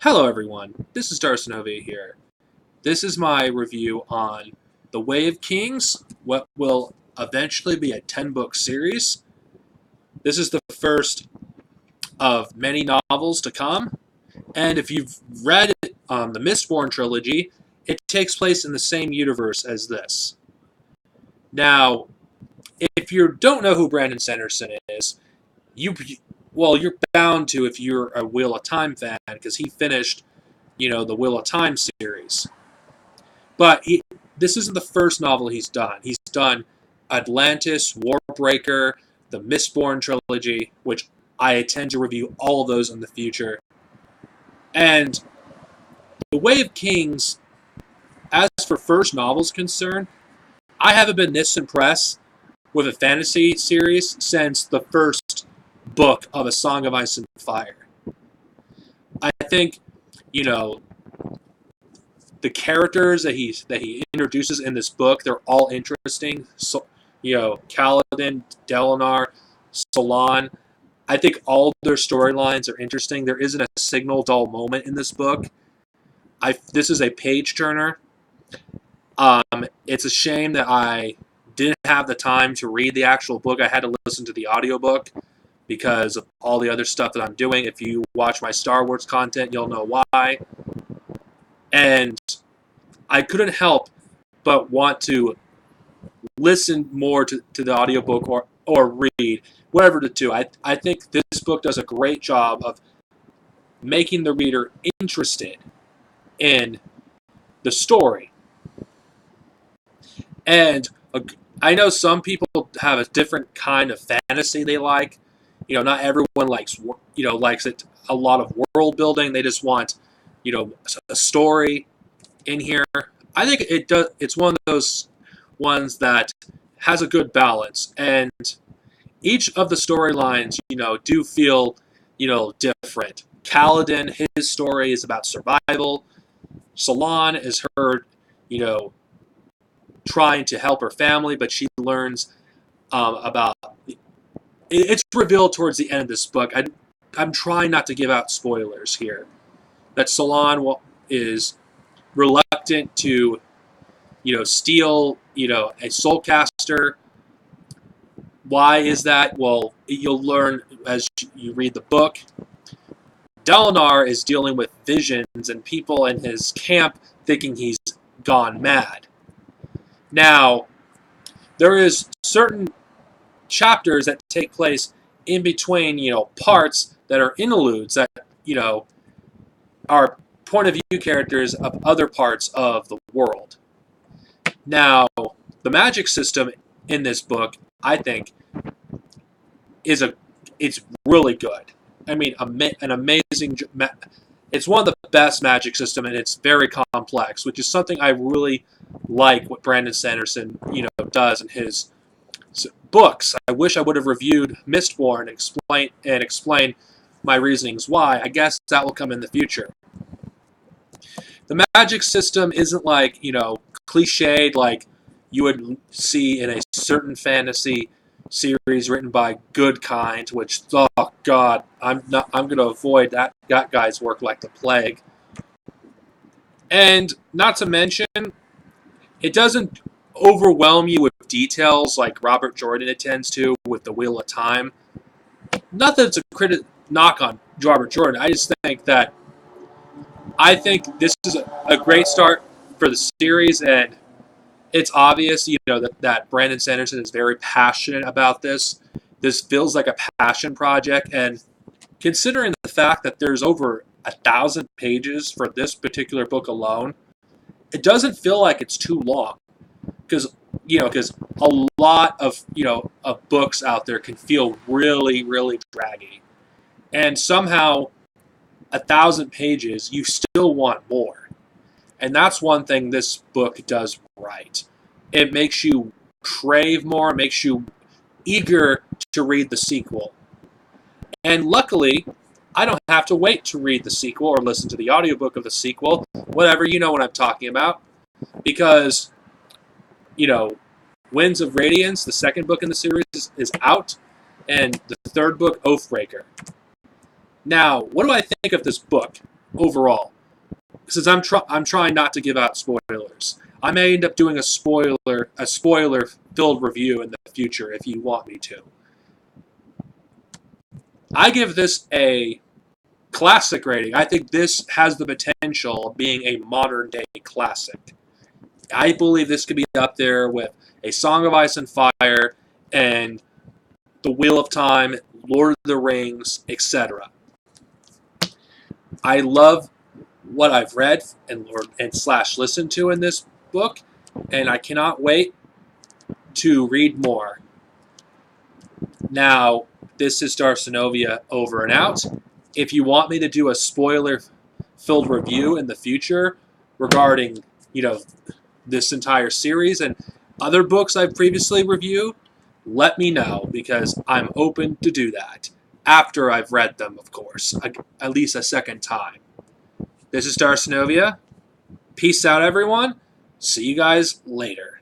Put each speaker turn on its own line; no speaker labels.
Hello everyone, this is Darsonovia here. This is my review on The Way of Kings, what will eventually be a 10-book series. This is the first of many novels to come, and if you've read the Mistborn trilogy, it takes place in the same universe as this. Now, if you don't know who Brandon Sanderson is, you're bound to if you're a Wheel of Time fan, because he finished the Wheel of Time series. But this isn't the first novel he's done. He's done Atlantis, Warbreaker, the Mistborn trilogy, which I intend to review all of those in the future. And The Way of Kings, as for first novels concerned, I haven't been this impressed with a fantasy series since the first book of A Song of Ice and Fire. I think, the characters that he introduces in this book, they're all interesting. So, Kaladin, Dalinar, Solon. I think all their storylines are interesting. There isn't a signal dull moment in this book. This is a page turner. It's a shame that I didn't have the time to read the actual book. I had to listen to the audiobook because of all the other stuff that I'm doing. If you watch my Star Wars content, you'll know why. And I couldn't help but want to listen more to the audiobook or read, whatever to do. I think this book does a great job of making the reader interested in the story. And I know some people have a different kind of fantasy they like. Not everyone likes it a lot of world building. They just want, a story in here. I think it does. It's one of those ones that has a good balance, and each of the storylines, do feel, different. Kaladin, his story is about survival. Solon is her, trying to help her family, but she learns about. It's revealed towards the end of this book. I'm trying not to give out spoilers here. That Solon is reluctant to, steal, a soulcaster. Why is that? Well, you'll learn as you read the book. Dalinar is dealing with visions and people in his camp thinking he's gone mad. Now, there is certain chapters that take place in between, parts that are interludes that, are point of view characters of other parts of the world. Now, the magic system in this book, I think, it's really good. I mean, an amazing. It's one of the best magic system, and it's very complex, which is something I really like. What Brandon Sanderson, does in his books. I wish I would have reviewed Mistborn and explained my reasonings why. I guess that will come in the future. The magic system isn't like, cliched like you would see in a certain fantasy series written by Good Kind, which, oh God, I'm going to avoid that guy's work like the plague. And not to mention, it doesn't overwhelm you with details like Robert Jordan tends to with The Wheel of Time. Not that it's a knock on Robert Jordan. I just think that this is a great start for the series, and it's obvious, that Brandon Sanderson is very passionate about this. This feels like a passion project, and considering the fact that there's over 1,000 pages for this particular book alone, it doesn't feel like it's too long. Because a lot of of books out there can feel really, really draggy, and somehow 1,000 pages you still want more, and that's one thing this book does right. It makes you crave more, it makes you eager to read the sequel, and luckily I don't have to wait to read the sequel or listen to the audiobook of the sequel, whatever, you know what I'm talking about, because Winds of Radiance, the second book in the series, is out, and the third book, Oathbreaker. Now, what do I think of this book? overall. Since I'm trying not to give out spoilers, I may end up doing a spoiler filled review in the future if you want me to. I give this a classic rating. I think this has the potential of being a modern day classic. I believe this could be up there with A Song of Ice and Fire and The Wheel of Time, Lord of the Rings, etc. I love what I've read and slash listened to in this book, and I cannot wait to read more. Now, this is Darcenovia over and out. If you want me to do a spoiler-filled review in the future regarding, this entire series and other books I've previously reviewed, let me know, because I'm open to do that. After I've read them, of course, at least a second time. This is Darcenovia. Peace out, everyone. See you guys later.